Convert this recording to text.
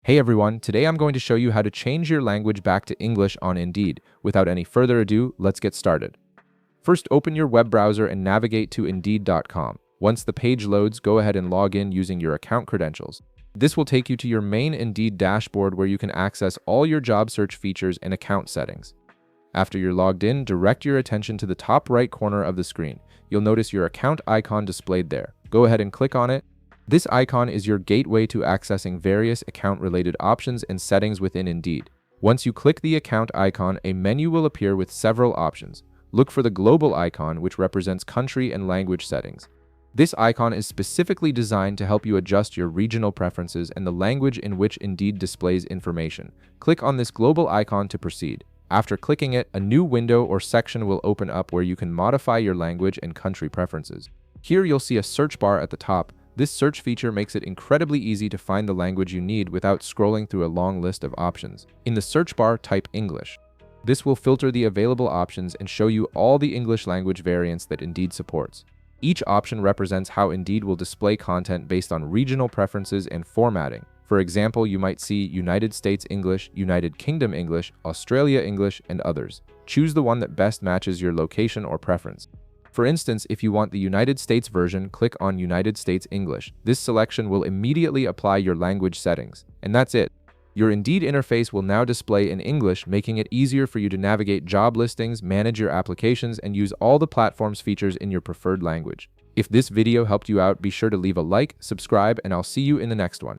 Hey everyone, today I'm going to show you how to change your language back to English on Indeed. Without any further ado, let's get started. First, open your web browser and navigate to Indeed.com. Once the page loads, go ahead and log in using your account credentials. This will take you to your main Indeed dashboard where you can access all your job search features and account settings. After you're logged in, direct your attention to the top right corner of the screen. You'll notice your account icon displayed there. Go ahead and click on it. This icon is your gateway to accessing various account-related options and settings within Indeed. Once you click the account icon, a menu will appear with several options. Look for the global icon, which represents country and language settings. This icon is specifically designed to help you adjust your regional preferences and the language in which Indeed displays information. Click on this global icon to proceed. After clicking it, a new window or section will open up where you can modify your language and country preferences. Here you'll see a search bar at the top. This search feature makes it incredibly easy to find the language you need without scrolling through a long list of options. In the search bar, type English. This will filter the available options and show you all the English language variants that Indeed supports. Each option represents how Indeed will display content based on regional preferences and formatting. For example, you might see United States English, United Kingdom English, Australia English, and others. Choose the one that best matches your location or preference. For instance, if you want the United States version, click on United States English. This selection will immediately apply your language settings. And that's it. Your Indeed interface will now display in English, making it easier for you to navigate job listings, manage your applications, and use all the platform's features in your preferred language. If this video helped you out, be sure to leave a like, subscribe, and I'll see you in the next one.